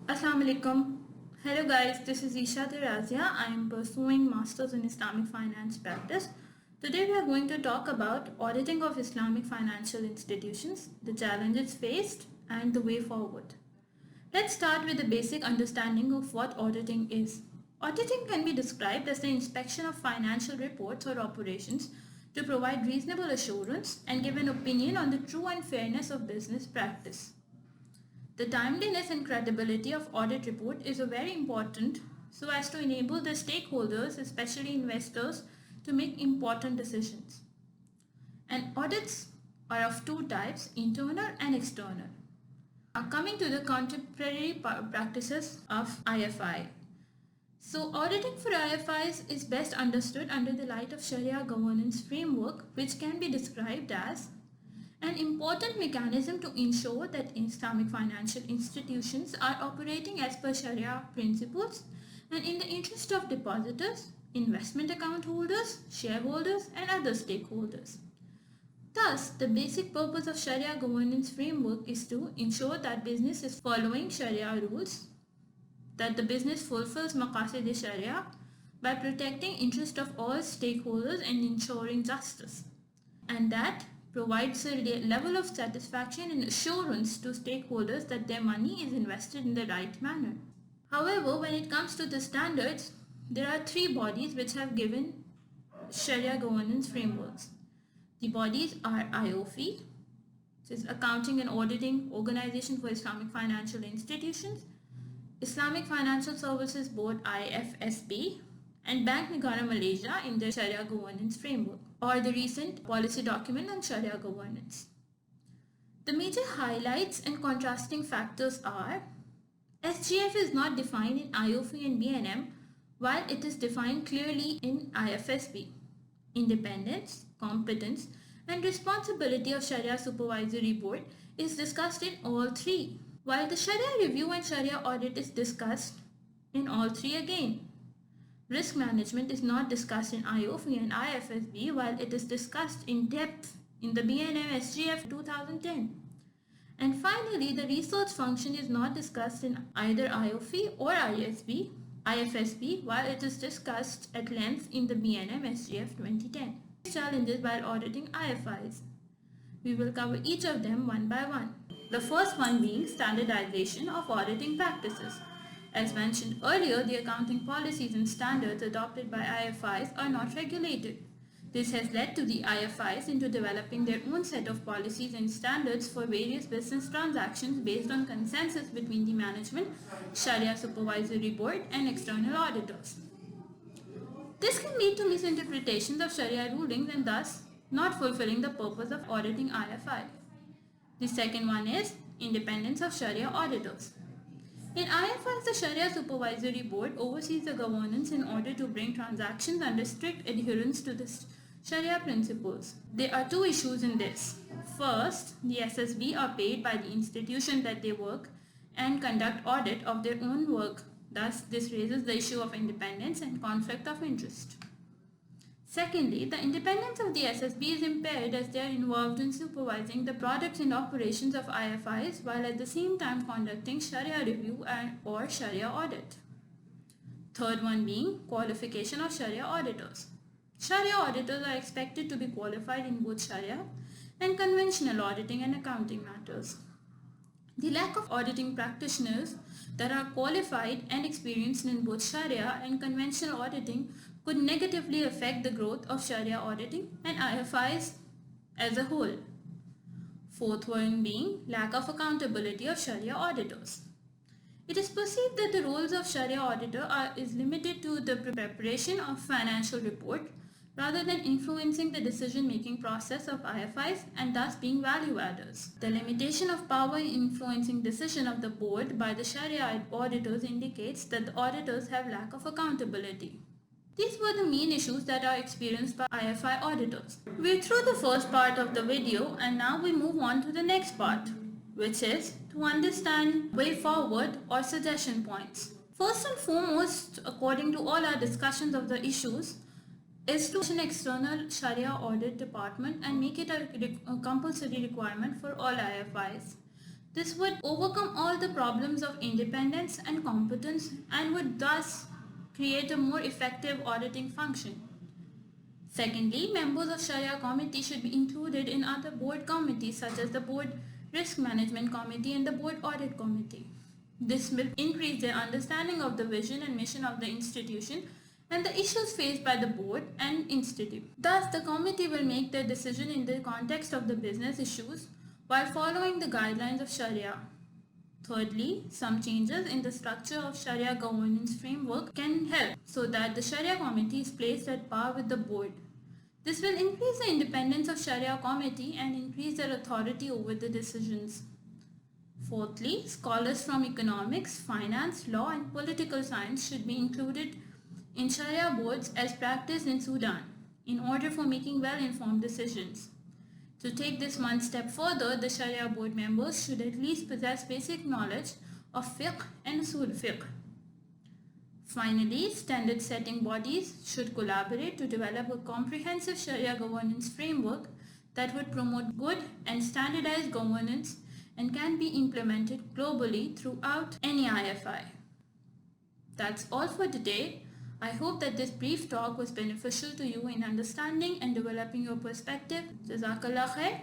Assalamu alaikum. Hello guys, this is Isha Razia. I am pursuing Masters in Islamic Finance Practice. Today we are going to talk about auditing of Islamic financial institutions, the challenges faced and the way forward. Let's start with a basic understanding of what auditing is. Auditing can be described as the inspection of financial reports or operations to provide reasonable assurance and give an opinion on the true and fairness of business practice. The timeliness and credibility of audit report is very important so as to enable the stakeholders, especially investors, to make important decisions. And audits are of two types, internal and external. Now coming to the contemporary practices of IFI. So auditing for IFIs is best understood under the light of Sharia governance framework, which can be described as an important mechanism to ensure that Islamic financial institutions are operating as per Sharia principles and in the interest of depositors, investment account holders, shareholders and other stakeholders. Thus, the basic purpose of Sharia governance framework is to ensure that business is following Sharia rules, that the business fulfills Maqasid Sharia by protecting interest of all stakeholders and ensuring justice, and that provides a level of satisfaction and assurance to stakeholders that their money is invested in the right manner. However, when it comes to the standards, there are three bodies which have given Sharia governance frameworks. The bodies are IOFI, which is Accounting and Auditing Organization for Islamic Financial Institutions, Islamic Financial Services Board IFSB, and Bank Negara Malaysia in their Sharia governance framework, or the recent policy document on Sharia governance. The major highlights and contrasting factors are SGF is not defined in IOFI and BNM while it is defined clearly in IFSB. Independence, competence, and responsibility of Sharia Supervisory Board is discussed in all three, while the Sharia review and Sharia audit is discussed in all three again. Risk management is not discussed in IOFI and IFSB while it is discussed in depth in the BNM SGF 2010. And finally, the research function is not discussed in either IOFI or IFSB while it is discussed at length in the BNM SGF 2010. Challenges while auditing IFIs. We will cover each of them one by one. The first one being standardization of auditing practices. As mentioned earlier, the accounting policies and standards adopted by IFIs are not regulated. This has led to the IFIs into developing their own set of policies and standards for various business transactions based on consensus between the management, Sharia Supervisory Board, and external auditors. This can lead to misinterpretations of Sharia rulings and thus not fulfilling the purpose of auditing IFI. The second one is independence of Sharia auditors. In IFIs, the Sharia Supervisory Board oversees the governance in order to bring transactions under strict adherence to the Sharia principles. There are two issues in this. First, the SSB are paid by the institution that they work and conduct audit of their own work. Thus, this raises the issue of independence and conflict of interest. Secondly, the independence of the SSB is impaired as they are involved in supervising the products and operations of IFIs while at the same time conducting Sharia review or Sharia audit. Third one being qualification of Sharia auditors. Sharia auditors are expected to be qualified in both Sharia and conventional auditing and accounting matters. The lack of auditing practitioners that are qualified and experienced in both Sharia and conventional auditing could negatively affect the growth of Sharia auditing and IFIs as a whole. Fourth one being lack of accountability of Sharia auditors. It is perceived that the roles of Sharia auditor is limited to the preparation of financial report rather than influencing the decision-making process of IFIs and thus being value adders. The limitation of power in influencing decision of the board by the Sharia auditors indicates that the auditors have lack of accountability. These were the main issues that are experienced by IFI auditors. We're through the first part of the video and now we move on to the next part, which is to understand way forward or suggestion points. First and foremost, according to all our discussions of the issues, is to an external Sharia audit department and make it a compulsory requirement for all IFIs. This would overcome all the problems of independence and competence and would thus create a more effective auditing function. Secondly, members of Sharia committee should be included in other board committees such as the board risk management committee and the board audit committee. This will increase their understanding of the vision and mission of the institution and the issues faced by the board and institute. Thus, the committee will make their decision in the context of the business issues while following the guidelines of Sharia. Thirdly, some changes in the structure of Sharia governance framework can help so that the Sharia committee is placed at par with the board. This will increase the independence of Sharia committee and increase their authority over the decisions. Fourthly, scholars from economics, finance, law and political science should be included in Sharia boards as practiced in Sudan in order for making well-informed decisions. To take this one step further, the Sharia board members should at least possess basic knowledge of fiqh and usul fiqh. Finally, standard setting bodies should collaborate to develop a comprehensive Sharia governance framework that would promote good and standardized governance and can be implemented globally throughout any IFI. That's all for today. I hope that this brief talk was beneficial to you in understanding and developing your perspective. Jazakallah khair.